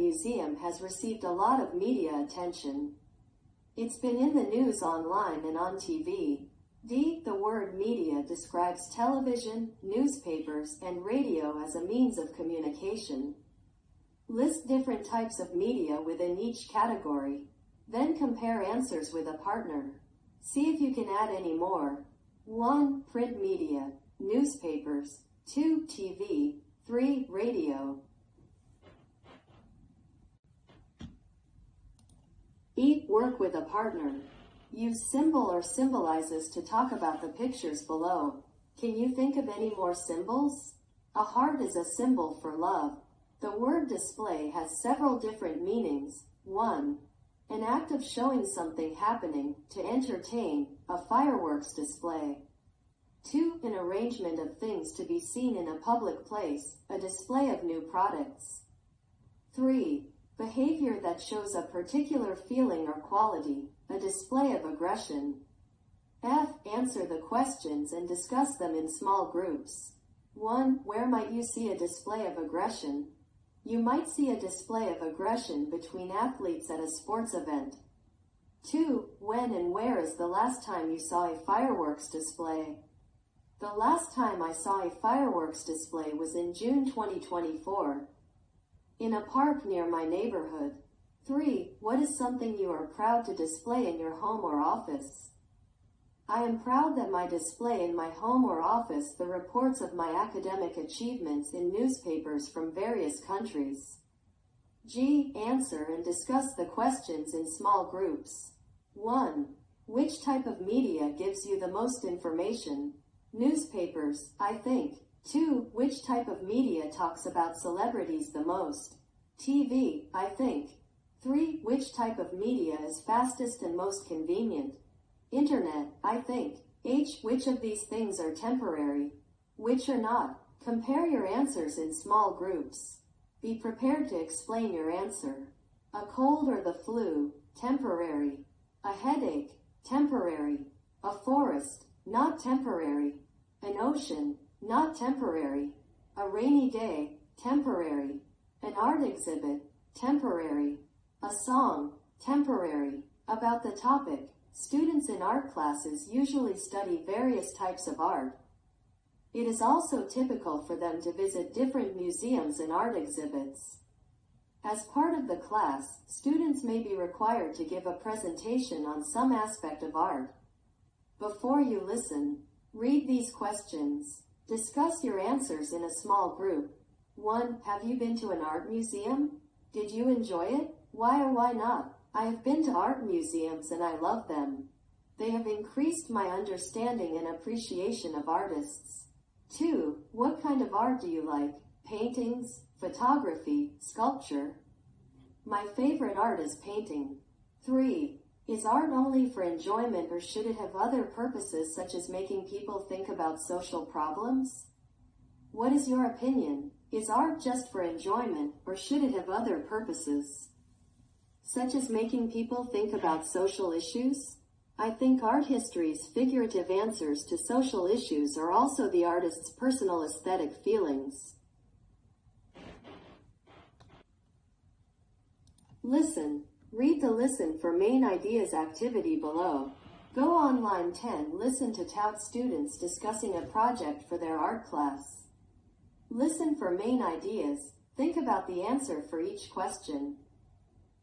museum has received a lot of media attention. It's been in the news online and on TV. D. The word media describes television, newspapers, and radio as a means of communication. List different types of media within each category. Then compare answers with a partner. See if you can add any more. 1. Print media, newspapers. 2. TV. 3. Radio. Eat, work with a partner. Use symbol or symbolizes to talk about the pictures below. Can you think of any more symbols? A heart is a symbol for love. The word display has several different meanings. 1. An act of showing something happening, to entertain, a fireworks display. 2. An arrangement of things to be seen in a public place, a display of new products. 3. Behavior that shows a particular feeling or quality, a display of aggression. F. Answer the questions and discuss them in small groups. 1. Where might you see a display of aggression? You might see a display of aggression between athletes at a sports event. 2. When and where is the last time you saw a fireworks display? The last time I saw a fireworks display was in June 2024. In a park near my neighborhood. 3. What is something you are proud to display in your home or office? I am proud that my display in my home or office the reports of my academic achievements in newspapers from various countries. G. Answer and discuss the questions in small groups. 1. Which type of media gives you the most information? Newspapers, I think. 2. Which type of media talks about celebrities the most? TV, I think. 3. Which type of media is fastest and most convenient? Internet, I think. H. Which of these things are temporary? Which are not? Compare your answers in small groups. Be prepared to explain your answer. A cold or the flu, temporary. A headache, temporary. A forest, not temporary. An ocean, not temporary. A rainy day, temporary. An art exhibit, temporary. A song, temporary. About the topic, students in art classes usually study various types of art. It is also typical for them to visit different museums and art exhibits. As part of the class, students may be required to give a presentation on some aspect of art. Before you listen, read these questions. Discuss your answers in a small group. 1. Have you been to an art museum? Did you enjoy it? Why or why not? I have been to art museums and I love them. They have increased my understanding and appreciation of artists. 2. What kind of art do you like? Paintings, photography, sculpture? My favorite art is painting. 3. Is art only for enjoyment or should it have other purposes such as making people think about social problems? What is your opinion? Is art just for enjoyment or should it have other purposes, such as making people think about social issues? I think art history's figurative answers to social issues are also the artist's personal aesthetic feelings. Listen. Read the Listen for Main Ideas activity below. Go on line 10. Listen to tout students discussing a project for their art class. Listen for main ideas. Think about the answer for each question.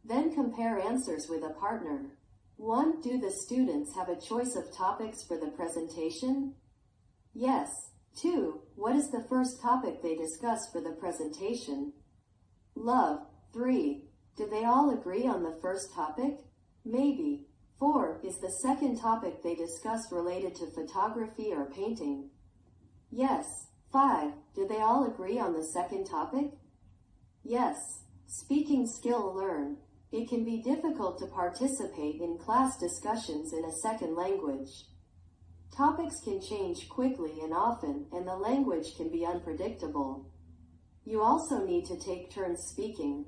Then compare answers with a partner. 1. Do the students have a choice of topics for the presentation? Yes. 2. What is the first topic they discuss for the presentation? Love. 3. Do they all agree on the first topic? Maybe. 4. Is the second topic they discuss related to photography or painting? Yes. 5. Do they all agree on the second topic? Yes. Speaking skill learn. It can be difficult to participate in class discussions in a second language. Topics can change quickly and often, and the language can be unpredictable. You also need to take turns speaking.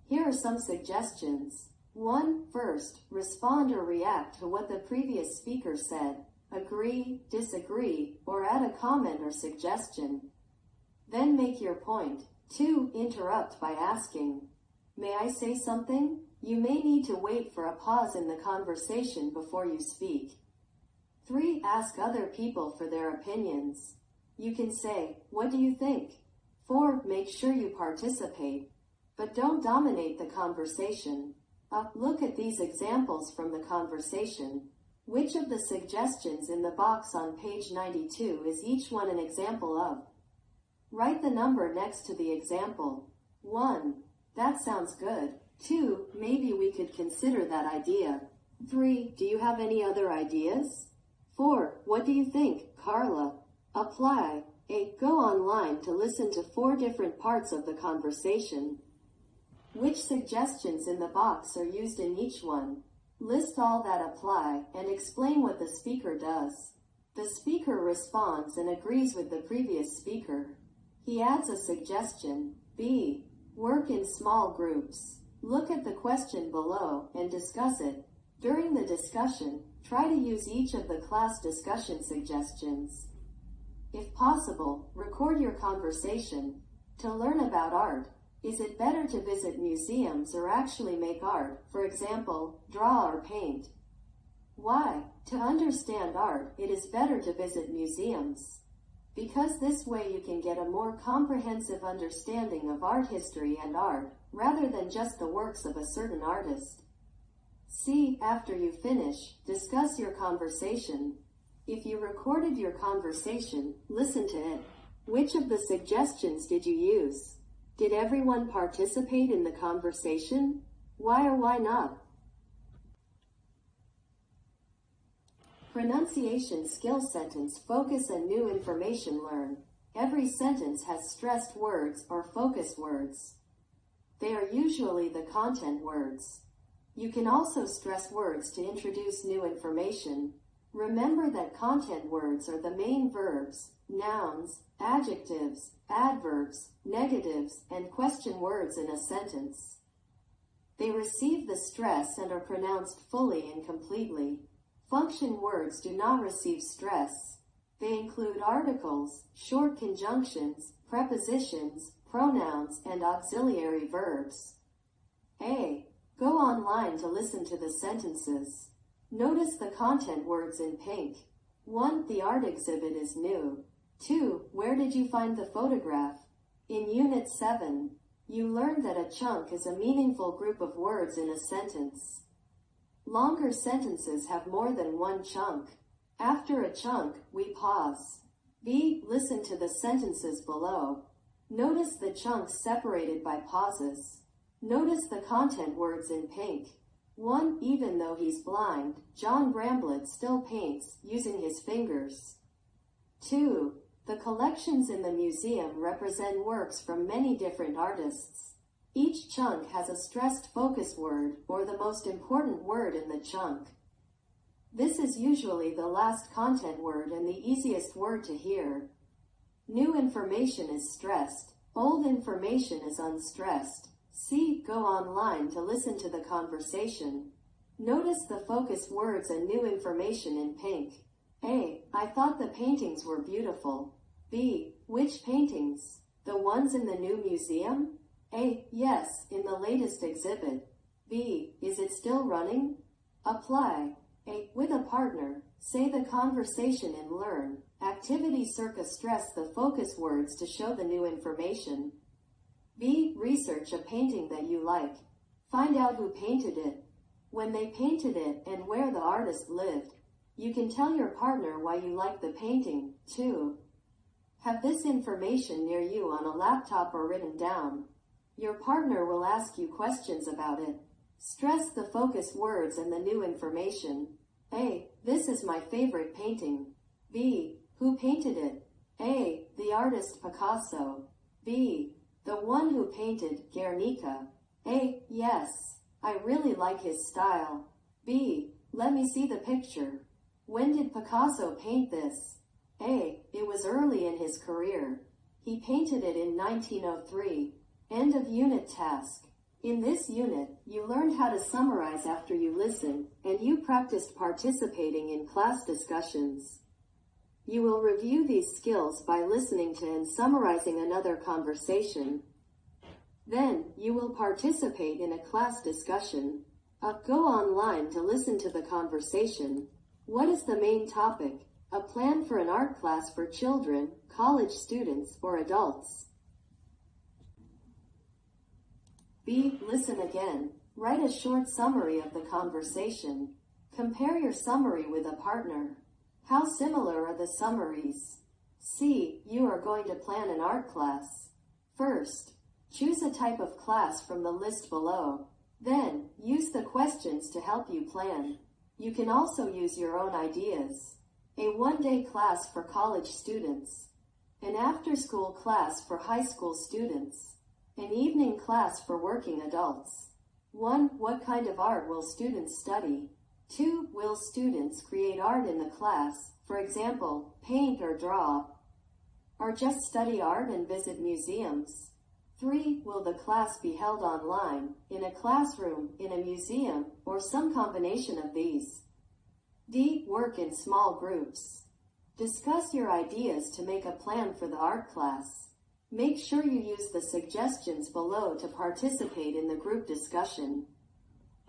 Here are some suggestions. 1. First, respond or react to what the previous speaker said. Agree, disagree, or add a comment or suggestion. Then make your point. 2. Interrupt by asking, May I say something? You may need to wait for a pause in the conversation before you speak. 3. Ask other people for their opinions. You can say, what do you think? 4. Make sure you participate, but don't dominate the conversation. Look at these examples from the conversation. Which of the suggestions in the box on page 92 is each one an example of? Write the number next to the example. 1. That sounds good. 2. Maybe we could consider that idea. 3. Do you have any other ideas? 4. What do you think, Carla? Apply. 8. Go online to listen to 4 different parts of the conversation. Which suggestions in the box are used in each one? List all that apply and explain what the speaker does. The speaker responds and agrees with the previous speaker. He adds a suggestion. B. Work in small groups. Look at the question below and discuss it. During the discussion, try to use each of the class discussion suggestions. If possible, record your conversation. To learn about art, is it better to visit museums or actually make art, for example, draw or paint? Why? To understand art, it is better to visit museums. Because this way you can get a more comprehensive understanding of art history and art, rather than just the works of a certain artist. C. After you finish, discuss your conversation. If you recorded your conversation, listen to it. Which of the suggestions did you use? Did everyone participate in the conversation? Why or why not? Pronunciation skills sentence focus and new information learn. Every sentence has stressed words or focus words. They are usually the content words. You can also stress words to introduce new information. Remember that content words are the main verbs, nouns, adjectives, adverbs, negatives, and question words in a sentence. They receive the stress and are pronounced fully and completely. Function words do not receive stress. They include articles, short conjunctions, prepositions, pronouns, and auxiliary verbs. A. Go online to listen to the sentences. Notice the content words in pink. 1. The art exhibit is new. 2. Where did you find the photograph? In Unit 7, you learned that a chunk is a meaningful group of words in a sentence. Longer sentences have more than one chunk. After a chunk, we pause. B. Listen to the sentences below. Notice the chunks separated by pauses. Notice the content words in pink. 1. Even though he's blind, John Bramblett still paints using his fingers. 2. The collections in the museum represent works from many different artists. Each chunk has a stressed focus word or the most important word in the chunk. This is usually the last content word and the easiest word to hear. New information is stressed. Old information is unstressed. C. Go online to listen to the conversation. Notice the focus words and new information in pink. A. I thought the paintings were beautiful. B. Which paintings? The ones in the new museum? A. Yes, in the latest exhibit. B. Is it still running? Apply. A. With a partner, say the conversation and learn. Activity circa stress the focus words to show the new information. B. Research a painting that you like. Find out who painted it, when they painted it, and where the artist lived. You can tell your partner why you like the painting, too. Have this information near you on a laptop or written down. Your partner will ask you questions about it. Stress the focus words and the new information. A. This is my favorite painting. B. Who painted it? A. The artist Picasso. B. The one who painted Guernica. A. Yes, I really like his style. B. Let me see the picture. When did Picasso paint this? A. It was early in his career. He painted it in 1903. End of unit task. In this unit, you learned how to summarize after you listen, and you practiced participating in class discussions. You will review these skills by listening to and summarizing another conversation. Then, you will participate in a class discussion. Go online to listen to the conversation. What is the main topic? A plan for an art class for children, college students, or adults. B. Listen again. Write a short summary of the conversation. Compare your summary with a partner. How similar are the summaries? C. You are going to plan an art class. First, choose a type of class from the list below. Then, use the questions to help you plan. You can also use your own ideas. A one-day class for college students. An after-school class for high school students. An evening class for working adults. 1. What kind of art will students study? 2. Will students create art in the class, for example, paint or draw? Or just study art and visit museums? 3. Will the class be held online, in a classroom, in a museum, or some combination of these? D. Work in small groups. Discuss your ideas to make a plan for the art class. Make sure you use the suggestions below to participate in the group discussion.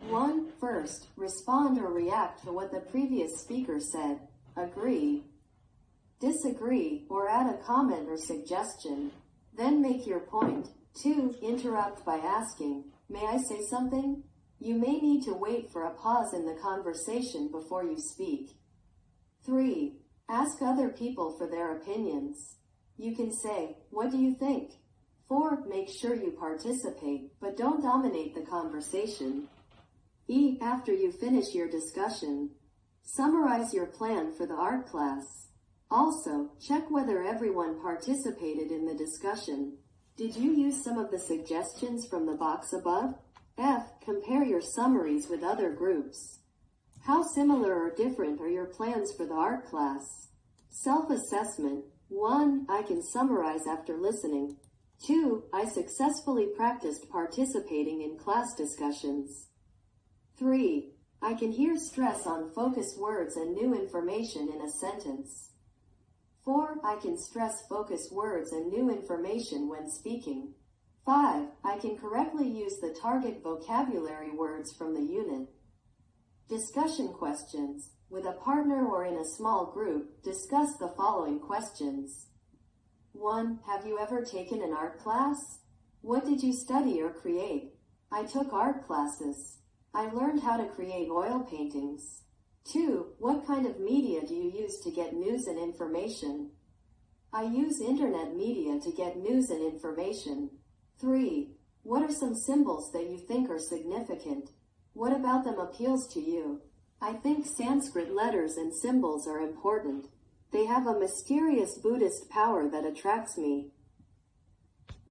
1. First, respond or react to what the previous speaker said. Agree, disagree, or add a comment or suggestion. Then make your point. 2. Interrupt by asking, "May I say something?" You may need to wait for a pause in the conversation before you speak. 3. Ask other people for their opinions. You can say, "What do you think?" 4. Make sure you participate, but don't dominate the conversation. E. After you finish your discussion, summarize your plan for the art class. Also, check whether everyone participated in the discussion. Did you use some of the suggestions from the box above? F. Compare your summaries with other groups. How similar or different are your plans for the art class? Self-assessment. 1. I can summarize after listening. 2. I successfully practiced participating in class discussions. 3. I can hear stress on focused words and new information in a sentence. 4. I can stress focused words and new information when speaking. 5. I can correctly use the target vocabulary words from the unit. Discussion questions. With a partner or in a small group, discuss the following questions. 1. Have you ever taken an art class? What did you study or create? I took art classes. I learned how to create oil paintings. 2. What kind of media do you use to get news and information? I use internet media to get news and information. 3. What are some symbols that you think are significant? What about them appeals to you? I think Sanskrit letters and symbols are important. They have a mysterious Buddhist power that attracts me.